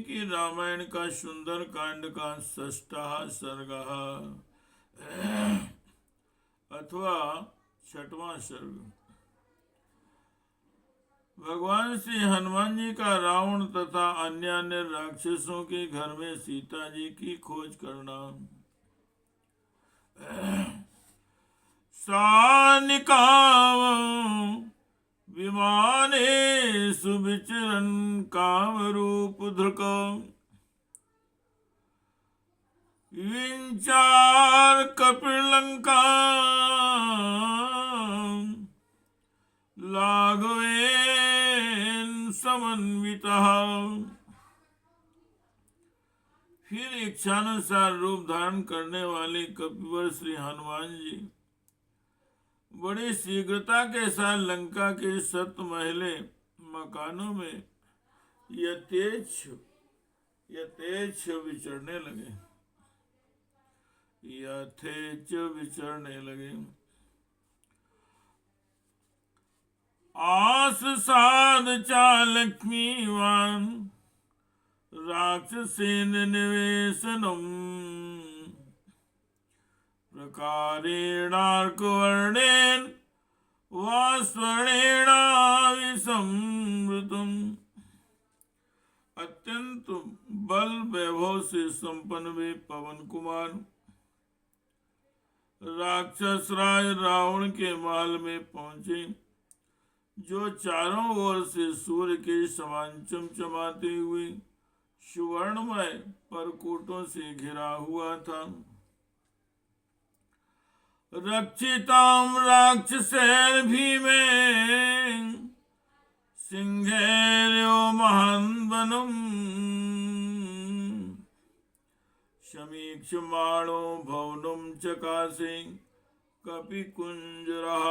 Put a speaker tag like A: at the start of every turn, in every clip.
A: वाल्मीकि रामायण का सुंदर कांड का षष्ठः सर्गः अथवा छठवां सर्ग। भगवान श्री हनुमान जी का रावण तथा अन्य अन्य राक्षसों के घर में सीता जी की खोज करना। सानिकाव विमाने सुविचरन काम रूप धृक विंचार कपिलंका लाघवेन समन्वितः। फिर इच्छानुसार रूप धारण करने वाले कपिवर श्री हनुमान जी बड़ी शीघ्रता के साथ लंका के 7 महले मकानों में यथेच्छ विचरने लगे। आस साध चालक्ष्मीवान राक्षसेन निवेशनम प्रकारेणार्कवर्णेन वा स्वर्णेनाविसंवृतम्। अत्यंत बल वैभव से संपन्न वे पवन कुमार राक्षस राज रावण के महल में पहुंचे, जो चारों ओर से सूर्य के समान चमचमाते हुए सुवर्णमय परकोटों से घिरा हुआ था। रक्षिताम राक्षसेर भीमे सिंहेर्यो महान्वनम समीक्षमाणो भवनम चकासे कपिकुंजरः।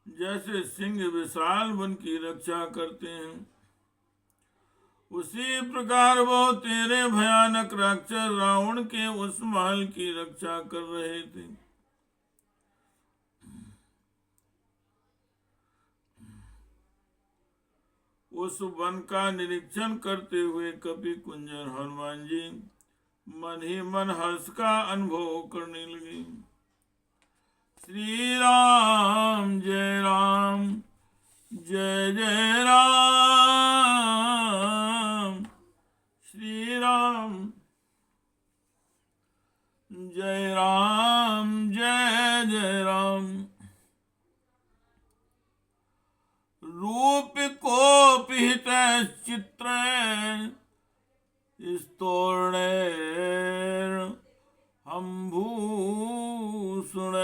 A: जैसे सिंह विशाल वन की रक्षा करते हैं, उसी प्रकार वो तेरे भयानक राक्षस रावण के उस महल की रक्षा कर रहे थे। उस वन का निरीक्षण करते हुए कपिकुंजर हनुमान जी मन ही मन हर्ष का अनुभव करने लगे। श्री राम जय राम जय जय राम, श्री राम जय राम जय जय राम। रूप कोपित चित्र स्तोर्णेर अम्भूषण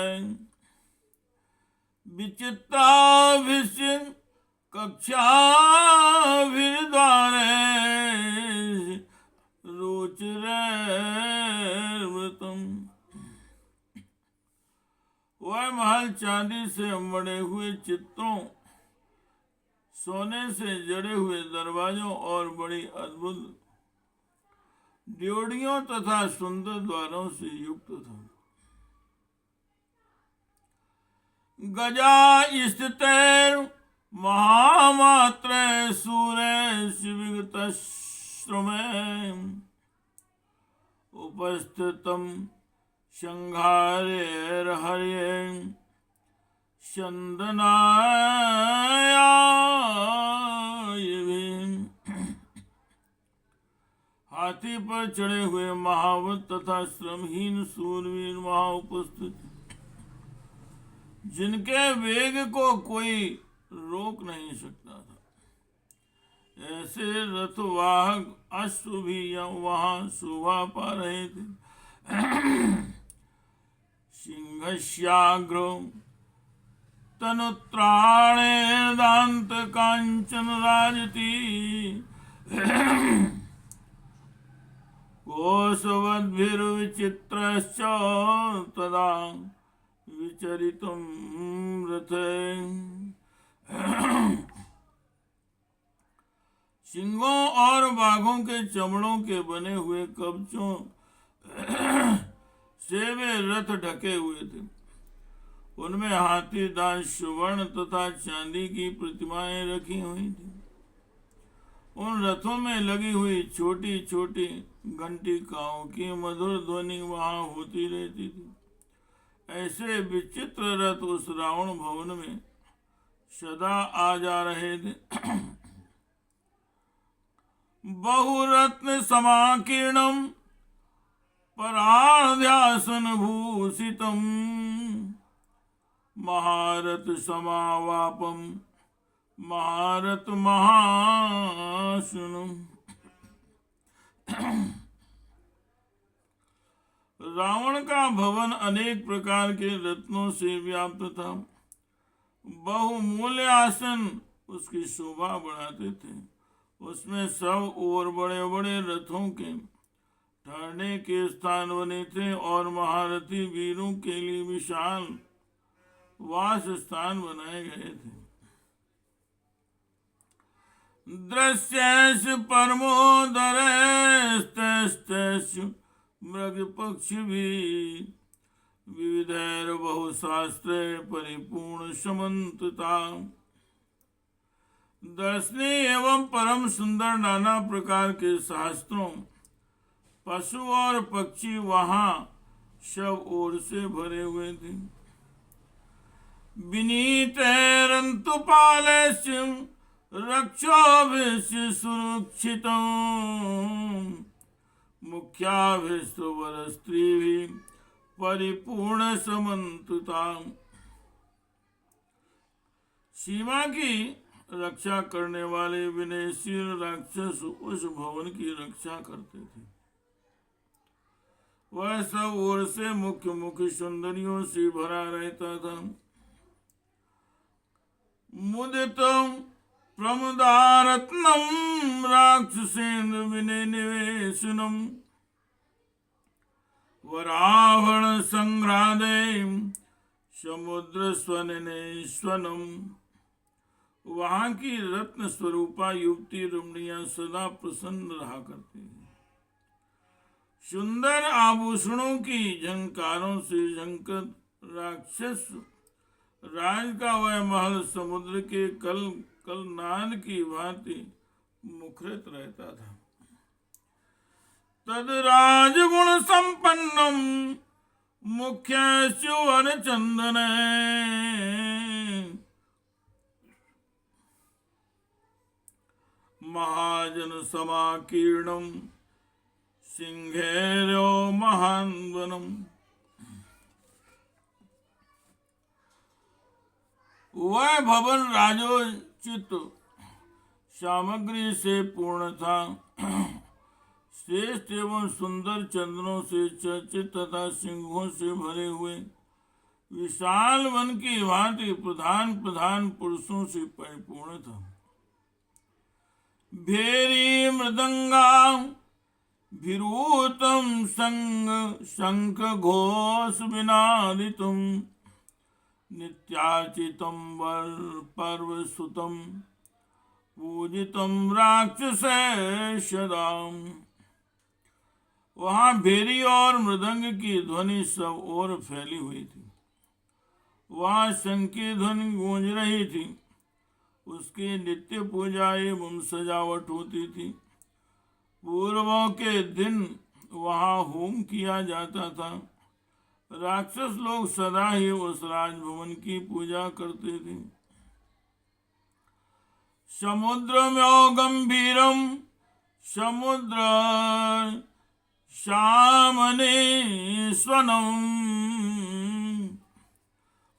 A: विचित्राभिषि कक्षाभिर्द्वारे रुचिरैर्वृतम्। वह महल चांदी से मढ़े हुए चित्रों, सोने से जड़े हुए दरवाजों और बड़ी अद्भुत ड्योढ़ियों तथा सुंदर द्वारों से युक्त था। गजा स्थित महामात्र सूरेश विगतश्रमे उपस्थितम संघारेर्हर्ये चंदनाय। हाथी पर चढ़े हुए महावत तथा श्रमहीन सूरवीर वहां उपस्थित, जिनके वेग को कोई रोक नहीं सकता था। ऐसे रथवाहक अश्व भी वहां शोभा पा रहे थे। सिंहस्याग्रो तनुत्राणे दांत कांचन राजती कोशवद्भिर्विचित्रश्च तदा विचरितुं रथे। सिंहों और बाघों के चमड़ों के बने हुए कवचों से वे रथ ढके हुए थे। उनमें हाथी दांत, सुवर्ण तथा चांदी की प्रतिमाएं रखी हुई थी। उन रथों में लगी हुई छोटी छोटी घंटिकाओं की मधुर ध्वनि वहां होती रहती थी। ऐसे विचित्र रथ उस रावण भवन में सदा आ जा रहे थे। बहुरत्न समाकीर्णम पराध्यासन भूषितम महारथ समावापम महारथ महाशुनम। रावण का भवन अनेक प्रकार के रत्नों से व्याप्त था। बहुमूल्य आसन उसकी शोभा बढ़ाते थे। उसमें सब और बड़े बड़े रथों के ठहरने के स्थान बने थे और महारथी वीरों के लिए विशाल वास स्थान बनाए गए थे। दृश्येश परमोदरस्तस्तस् मृग पक्ष भी विविधैर बहुशास्त्र परिपूर्ण समन्तता। दर्शनीय एवं परम सुंदर नाना प्रकार के शास्त्रों, पशु और पक्षी वहां सब ओर से भरे हुए थे। विनीतैरन्तु पालस्य रक्षोभिश्च सुरक्षितम् मुख्याभिस्तु वरस्त्रीभिः परिपूर्ण समन्तुता। सीमा की रक्षा करने वाले विनयशील राक्षस उस भवन की रक्षा करते थे। वह सब ओर से मुख्य मुख्य सुंदरियों से भरा रहता था। मुदितं प्रमुदारत्नं राक्षसेन्द्र विनय निवेशनम् वराभरण संघ्रादय समुद्र स्वननेश्वनम। वहां की रत्न स्वरूपा युवती रमणियां सदा प्रसन्न रहा करती है। सुंदर आभूषणों की झंकारों से झंकृत राक्षस राज का वह महल समुद्र के कलनाद की भांति मुखरित रहता था। तद राजगुण संपन्नम मुख्य सुवन चंदन महाजन समाकीर्णम सिंहेरो महानवनम। वह भवन राजोचित सामग्री से पूर्ण था। श्रेष्ठ एवं सुंदर चंदनों से चर्चित तथा सिंहों से भरे हुए विशाल वन की भांति प्रधान प्रधान पुरुषों से परिपूर्ण था। भेरी मृदंगा भिरूतम शंख घोष विनादितम नित्यार्चितम पर्व सुतम पूजितम राक्षस सदाम। वहां भेरी और मृदंग की ध्वनि सब ओर फैली हुई थी। वहां शंख की ध्वनि गूंज रही थी। उसकी नित्य पूजा एवं सजावट होती थी। पूर्वों के दिन वहां होम किया जाता था। राक्षस लोग सदा ही उस राजभवन की पूजा करते थे। समुद्रम्यो गंभीरम समुद्र शामने स्वनम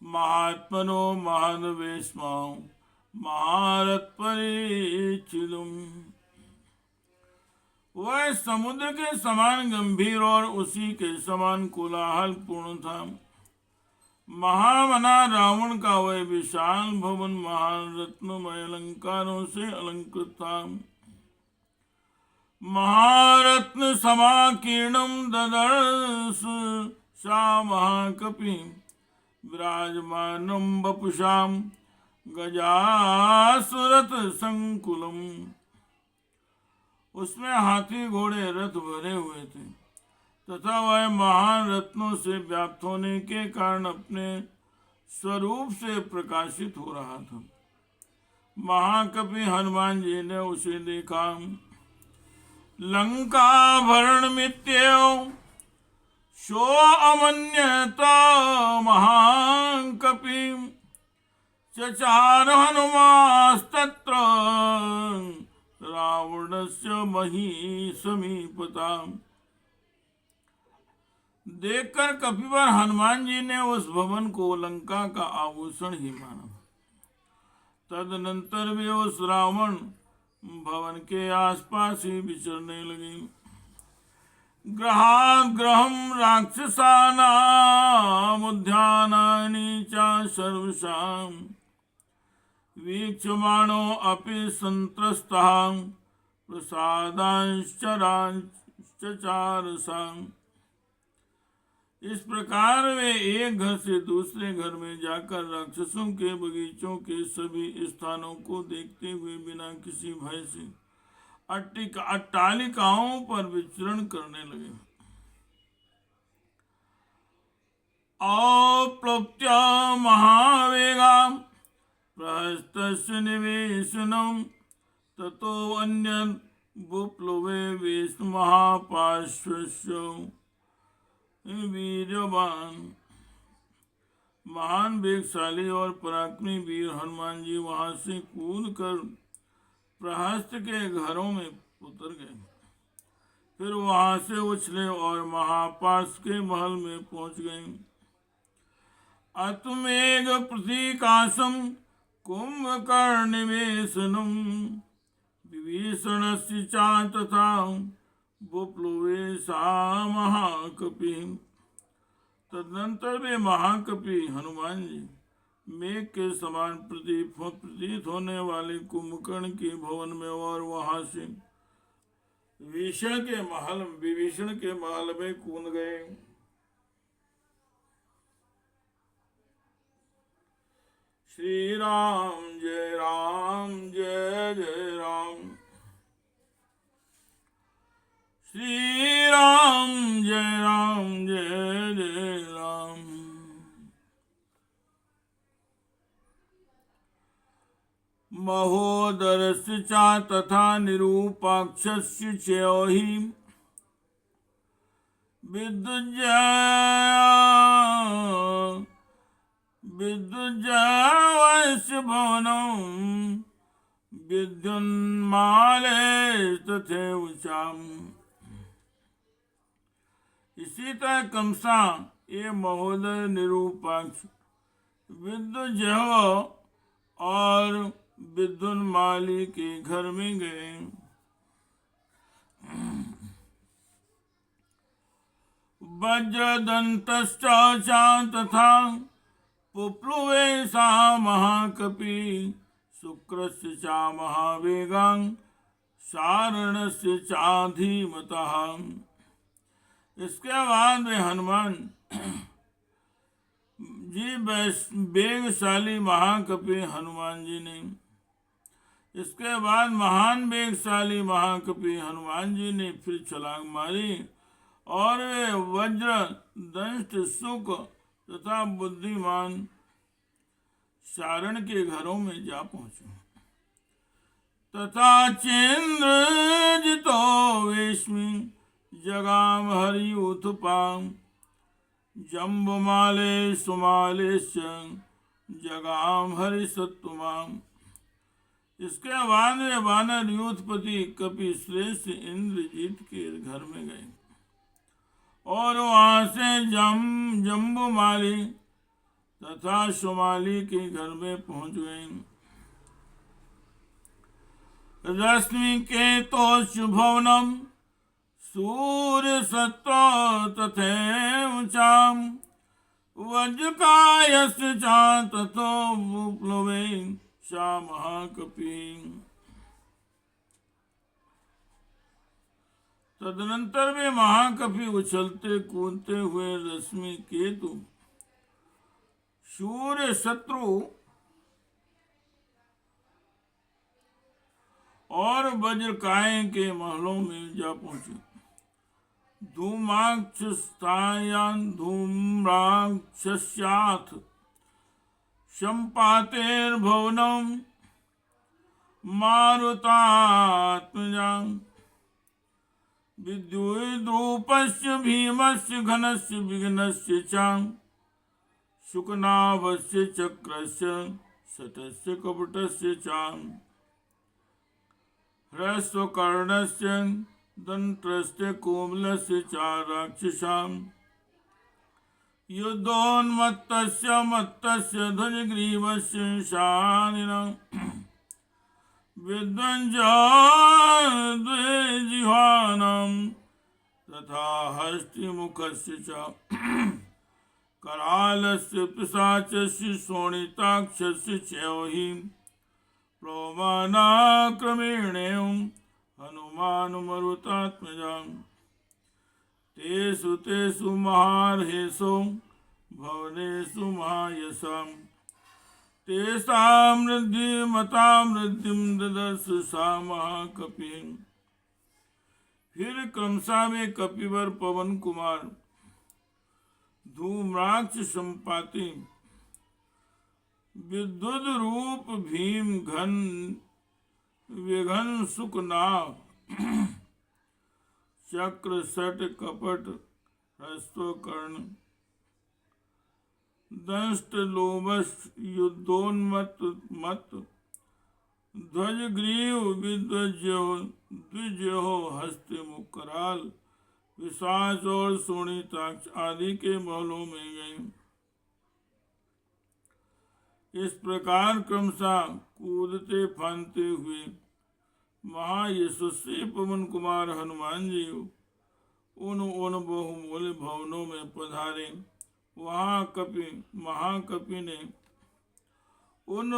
A: महात्मनो महानवेश्मा महारथ परिचिलुम। वह समुद्र के समान गंभीर और उसी के समान कोलाहल पूर्ण था। महामना रावण का वह विशाल भवन महान रत्नमय अलंकारों से अलंकृत था। महारत्न समाकीर्णम ददर्श सा महाकपि विराजमानम वपुषाम गजासुरथ संकुलम। उसमें हाथी घोड़े रथ भरे हुए थे तथा वह महान रत्नों से व्याप्त होने के कारण अपने स्वरूप से प्रकाशित हो रहा था। महाकपि हनुमान जी ने उसे देखा। लंका भरण मित्येव शो अमन्यत महाकपि चचार हनुमास्तत्र रावणस्य मही समीपता। देखकर कपिवर हनुमान जी ने उस भवन को लंका का आभूषण ही माना। तदनंतर वे उस रावण भवन के आसपास ही विचरने लगे। ग्रहम राक्षसानामुद्यानानि च सर्वशाम् वीक्षमाणो अपि संत्रस्तः प्रसादांश्चचारसाम्। इस प्रकार वे एक घर से दूसरे घर में जाकर राक्षसों के बगीचों के सभी स्थानों को देखते हुए बिना किसी भय से अट्टालिकाओं पर विचरण करने लगे। अप्लुत्य महावेगा प्रहस्तस्य निवेशनम् ततो अन्यत् बुप्लुवे विष्णु महापार्श्वस्य वीर्यवान। महान वेगशाली और पराक्रमी वीर हनुमान जी वहां से कूद कर प्रहस्त के घरों में उतर गए। फिर वहां से उछले और महापाश के महल में पहुंच गए। अतमेघ प्रतीकाशम कुंभकर्णिवेशनम विभीषणस्य च तथा बुप्लुवे सा महाकपि। तदनंतर वे महाकपि हनुमान जी मेघ के समान प्रतीत होने वाले कुंभकर्ण के भवन में और वहां से विभीषण के महल में कूद गए। श्री राम जय जय राम। श्री राम जय जय राम। महोदरस्य च तथा निरूपाक्षस्य च विद्युज्जयस्य भवनं विद्युन्माले तथैव चाम्। इसी तरह कंसा ये महोदय निरूपाक्ष विद्युज्जय और विद्युन्माली के घर में गए। वज्रदंतश्च तथा पुप्लुवे सा महाकपि शुक्रस्य च महावेगां सारणस्य च धीमतः। इसके बाद वे हनुमान जी वेगशाली महाकपि हनुमान जी ने इसके बाद महान वेगशाली महाकपि हनुमान जी ने फिर छलांग मारी और वे वज्र दंष्ट सुख तथा बुद्धिमान सारण के घरों में जा पहुंचे। तथा चेन्द्रजितो वेश्मि जगाम हरियूथपाम जम्बुमाले सुमालेश्च जगाम हरिसत्तुमाम। इसके बाद वे वानर यूथपति कपि श्रेष्ठ इंद्रजीत के घर में गए और वहां से जम्बुमाली तथा सुमाली के घर में पहुंच गए। रश्मि केतोश्च भवनम सूर्य सत्व तथैव चाम वज्रकायस्य च ततो विप्लवे सा महाकपि। तदनंतर वे महाकपि उछलते कूदते हुए रश्मि केतु सूर्य शत्रु और वज्रकाय के महलों में जा पहुंचे। धूमाक्षस्थायान धूम्राक्षस्याथ संपातेर्भवनम मारुतात्मजा विद्युद्रूपस्य भीमस्य घनस्य विघ्नस्य च शुकनाभस्य चक्रस्य शतस्य कपटस्य च ह्रस्वकर्णस्य दंत्रस्य कोमलस्य च राक्षसाम् युद्धोन्मत्तस्य मत्तस्य ध्वजग्रीवस्य शानिनम् विद्वञ्जद्विजिह्वानं तथा हस्तिमुखस्य च करालस्य पिशाचस्य शोणिताक्षस्य चैवहि प्रोमानाक्रमेणेव हनुमान् तेषु तेषु महार्हेषु भवनेषु महायशम् तेषां वृद्धिमतां वृद्धिं ददर्श सा महाकपि। फिर क्रमशः में कपिवर पवन कुमार धूम्राक्ष संपाति विद्युत रूप भीम घन विघन सुकनाभ चक्र सट कपट हस्तकर्ण दंष्ट लोमस युद्धोन्मत्त ध्वजग्रीव द्विजयो हस्ते मुकराल पिशाच और शोणिताक्ष आदि के महलों में गए। इस प्रकार क्रमशः कूदते फानते हुए महायशस्वी पवन कुमार हनुमान जी उन बहुमूल्य भवनों में पधारे। वहाँ महाकपि ने उन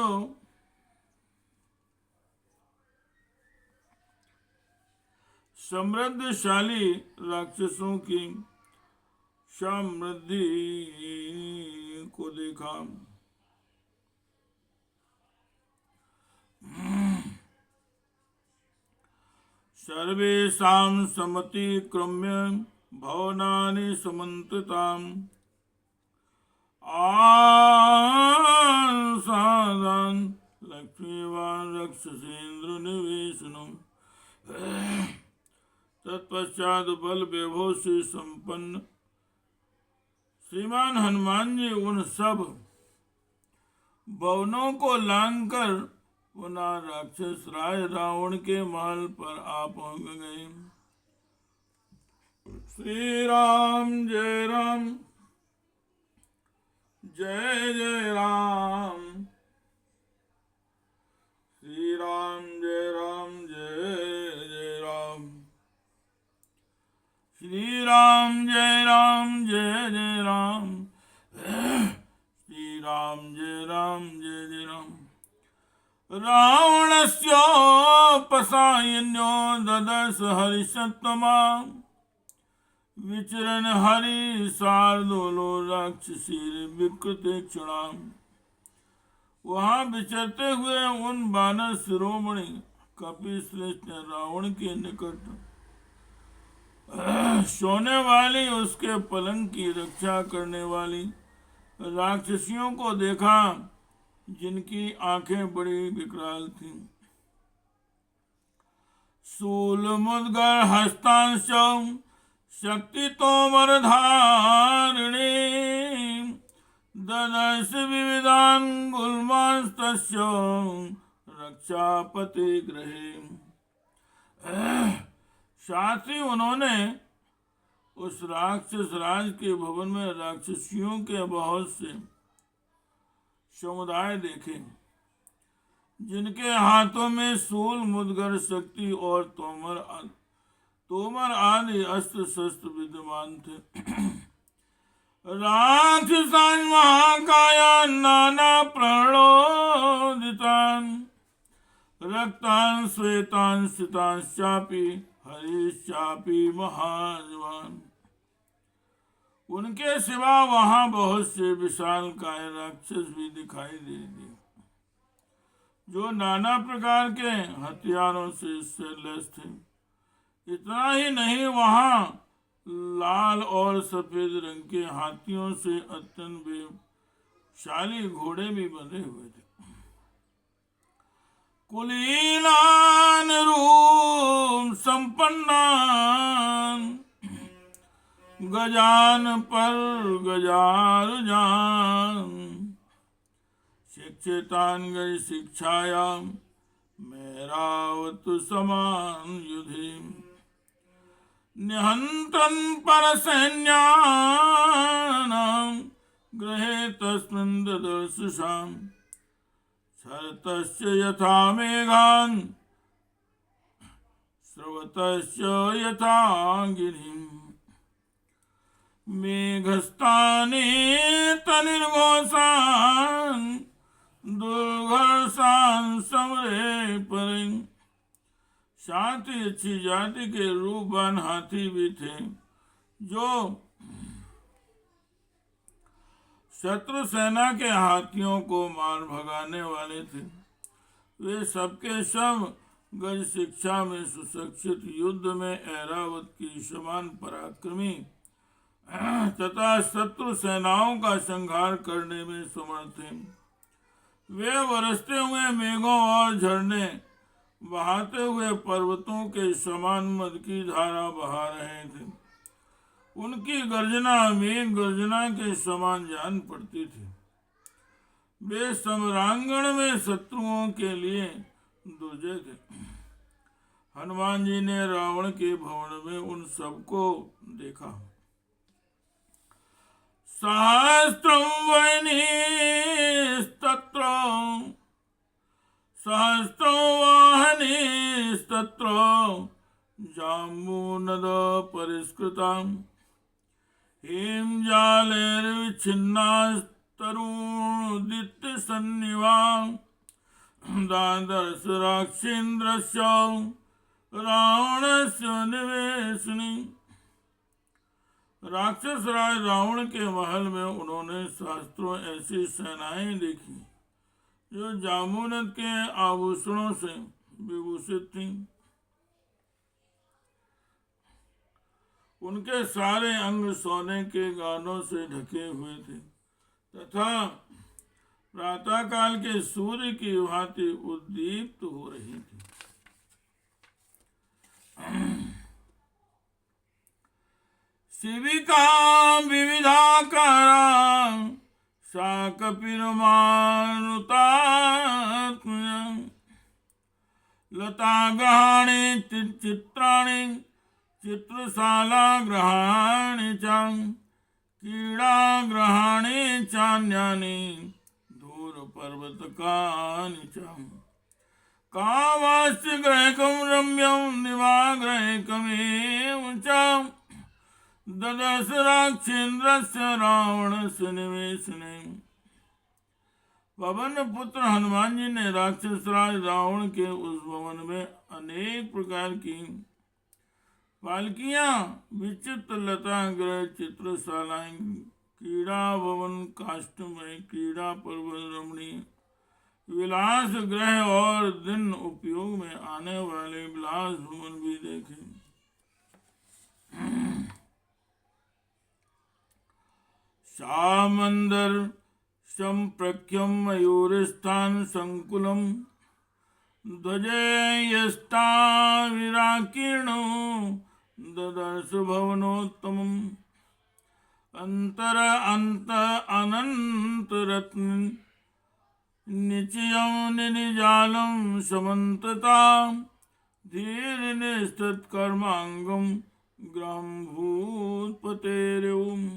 A: समृद्धशाली राक्षसों की समृद्धि को देखा। सर्वेषां समतिक्रम्य भवनानि समन्विताम् आसादान लक्ष्मीवान राक्षसेन्द्र निवेशनम् तत्पश्चात बल वैभव से संपन्न श्रीमान हनुमान जी उन सब भवनों को लांघकर पुनः राक्षस राज रावण के महल पर आ पहुंच गए। श्री राम जय राम जय जय राम श्री राम जय जय राम श्री राम जय जय राम श्री राम जय जय राम। रावणस्योपसायन्यो ददर्श हरिषत्तमा विचरण हरि शार्दूलो राक्षसीर विकृते क्षणाम। वहाँ विचरते हुए उन बानर शिरोमणि कपि श्रेष्ठ रावण के निकट सोने वाली उसके पलंग की रक्षा करने वाली राक्षसियों को देखा जिनकी आंखें बड़ी विकराल थीं। शूल मुद्गर हस्तांश शक्ति तोमर धारिणी ददर्श विविधान गुल्मांस्तस्य रक्षापति ग्रहे। साथ ही उन्होंने उस राक्षस राज के भवन में राक्षसियों के बहुत से समुदाय देखे जिनके हाथों में शूल मुद्गर शक्ति और तोमर आदि अस्त्र शस्त्र विद्यमान थे। राक्षसान् महाकायान् नाना प्रणोदितान् रक्तान् श्वेतान् स्थितांश्चापि हरिश्चापि महाजवान्। उनके सिवा वहां बहुत से विशाल काय राक्षस भी दिखाई देते जो नाना प्रकार के हथियारों से लैस थे। इतना ही नहीं, वहां लाल और सफेद रंग के हाथियों से अत्यंत वेगशाली घोड़े भी बंधे हुए थे। कुलीनान रूप संपन्नान गजान पर गजार जान शिक्षितान गज शिक्षाया मेरावत समान युधि निहंतन पर सैन्यानां गृहे तस्मिन् ददर्शुषां शरतस्य यथा मेघान् स्रवतस्य यथा गिरिम् मेघस्ताने तनिर्घोषान् दुर्घर्षान् समरे परे साथ ही अच्छी जाति के रूपवान हाथी भी थे जो शत्रु सेना के हाथियों को मार भगाने वाले थे। वे सबके सब गज शिक्षा में सुशिक्षित, युद्ध में ऐरावत की समान पराक्रमी तथा शत्रु सेनाओं का संहार करने में समर्थ थे। वे बरसते हुए मेघों और झरने बहाते हुए पर्वतों के समान मद की धारा बहा रहे थे। उनकी गर्जना मेघ गर्जना के समान जान पड़ती थी। वे सम्रांगण में शत्रुओं के लिए दुर्जय थे। हनुमान जी ने रावण के भवन में उन सबको देखा। सहस्त्रम वैनीस्तत्र सहस्रो वाहनीस्तत्र जाम्बूनद परिष्कृताम् हेमजालैर्विच्छिन्नास्तरुदित्य सन्निवा दादर्श राक्षेन्द्रस्य रावणस्य निवेशनी। राक्षस राज रावण के महल में उन्होंने शास्त्रों ऐसी सेनाएं देखी जो जामुनत के आभूषणों से विभूषित थीं। उनके सारे अंग सोने के गानों से ढके हुए थे तथा प्रातःकाल के सूर्य की भांति उद्दीप्त हो रही थी। शिविका विविधाकारा शाकपिरमानुतात्म्य लताग्रहाणि चित्राणि चित्रशाला ग्रहाणि च क्रीडाग्रहाणि चान्यानि दूरपर्वतकानि च कामास्य ग्रहकं रम्यं निवाग्रहकमेव च ददर्श राक्षेन्द्रस्य रावणस्य निवेशने। पवन पुत्र हनुमान जी ने राक्षस राज रावण के उस भवन में अनेक प्रकार की पालकियां, विचित्र लता ग्रह, चित्रशालाएं, क्रीड़ा भवन, काष्ठमय क्रीड़ा पर्वत, रमणीय विलास ग्रह और दिन उपयोग में आने वाले विलास भवन भी देखे। सामंदर संप्रख्यम मयूरस्थान संकुलम ध्वजयस्ता विराकीर्णो ददर्श भवनोत्तमम् अंतर अंत अनंत रत्न निचयं निजालं समन्तता धीर निष्ठित कर्मांगम ग्राम भूतपतेर्युम्।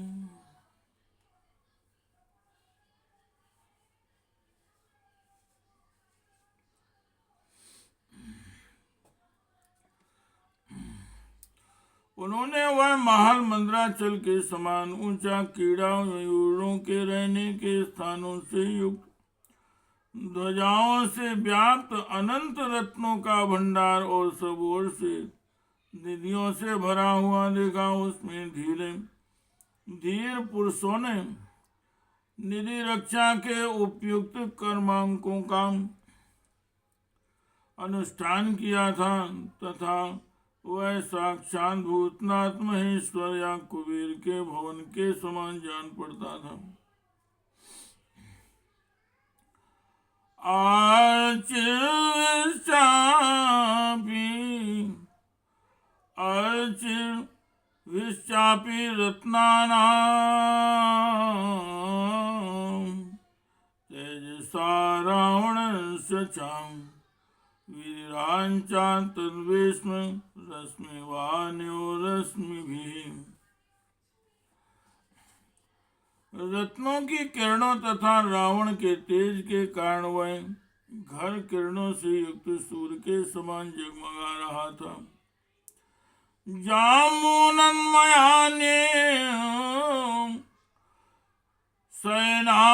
A: उन्होंने वह महल मंद्राचल के समान ऊंचा, क्रीड़ा मयूरों के रहने के स्थानों से युक्त, ध्वजाओं से व्याप्त, अनंत रत्नों का भंडार और सब ओर से निधियों से भरा हुआ देखा। उसमें धीर पुरुषों ने निधि रक्षा के उपयुक्त कर्मांकों का अनुष्ठान किया था तथा वह साक्षात भूतनाथ महेश्वर या कुबेर के भवन के समान जान पड़ता था। अर्चिर्विश्चापि रत्नानां तेजसा रावणस्य चां वीरांचा तद्भीष्म रश्मिवान्यो रश्मिभिः। रत्नों की किरणों तथा रावण के तेज के कारण वह घर किरणों से युक्त सूर्य के समान जगमगा रहा था। जामुनन्मयाने शयनान्यासनानि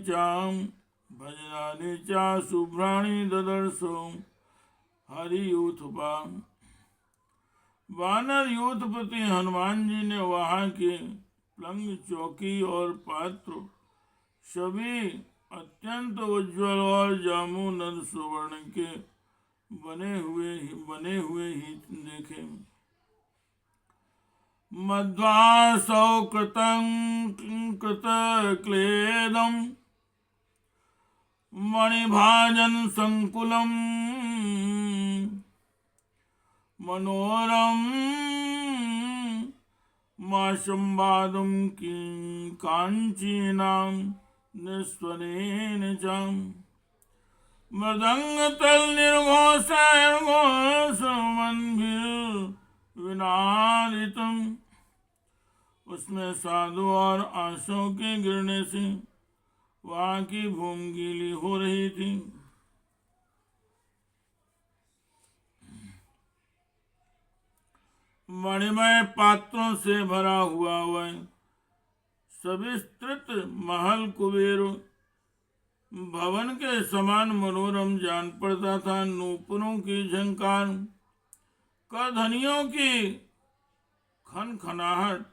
A: चां भजनानि च शुभ्राणि ददर्शो हरियूथपा। वानर यूथपति हनुमान जी ने वहां के पलंग, चौकी और पात्र सभी अत्यंत उज्ज्वल और जामुन सुवर्ण के बने हुए ही देखे। मध्वासौ कृतं कृतक्लेदं मणिभाजन संकुलम मनोरम माशंबादुम की कांचीनां निस्वनेन च मृदंग तल निर्घोषमन्भिर्विनादितम्। उसमें साधु और आंसुओं के गिरने से वहां की भूमि गीली हो रही थी। मणिमय पात्रों से भरा हुआ वह सविस्तृत महल कुबेर भवन के समान मनोरम जान पड़ता था। नूपुरों की झंकार, करधनियों की खनखनाहट,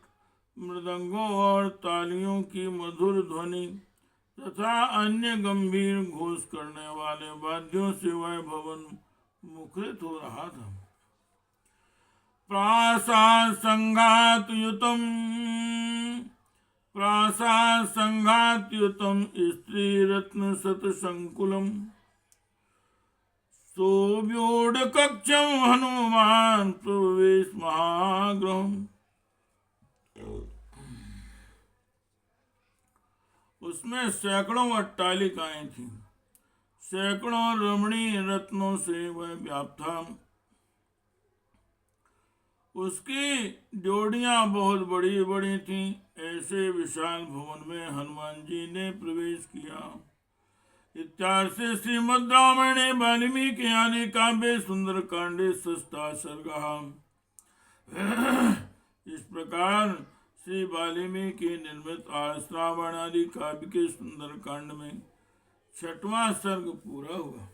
A: मृदंगों और तालियों की मधुर ध्वनि तथा अन्य गंभीर घोष करने वाले वाद्यों से वह भवन मुखरित हो रहा था। प्रासाद संघातयुतम स्त्री रत्न सत संकुलम सोव्योड कक्षम हनुमान प्रवेश महाग्रहम। उसमें सैकड़ों अट्टालिकाएं थीं, सैकड़ों रमणीय रत्नों से वह व्याप्त था। उसकी जोड़ियां बहुत बड़ी बड़ी थीं। ऐसे विशाल भवन में हनुमान जी ने प्रवेश किया। इत्यार्षे श्रीमद् रामायणे वाल्मीकि आदि काव्ये सुंदरकांडे षष्ठा सर्गः। इस प्रकार श्री वाल्मीकि निर्मित श्रावण आदि काव्य के सुंदरकांड में 6वां सर्ग पूरा हुआ।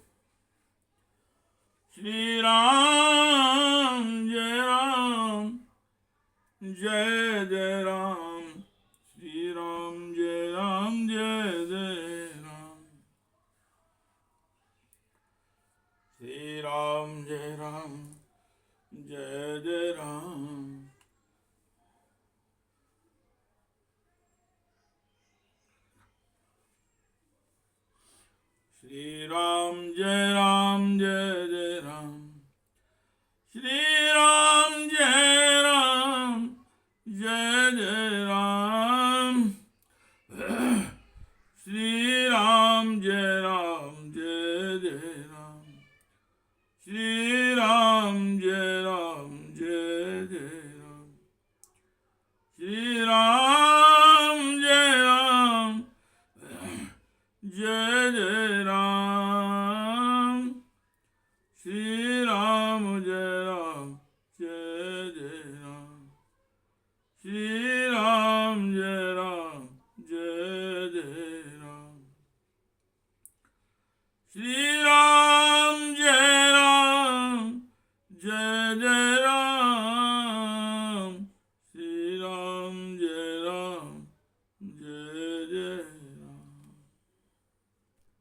A: श्री राम जय राम जय जय राम, श्री राम जय राम जय जय राम, श्री राम जय राम जय जय राम। श्री राम जय राम जय जय राम, श्री राम जय राम जय जय राम, श्री राम जय राम जय जय राम, श्री राम जय राम जय जय राम, श्री राम जय राम जय जय राम, श्री राम जय राम जय जय राम, श्री राम जय राम जय जय राम, श्री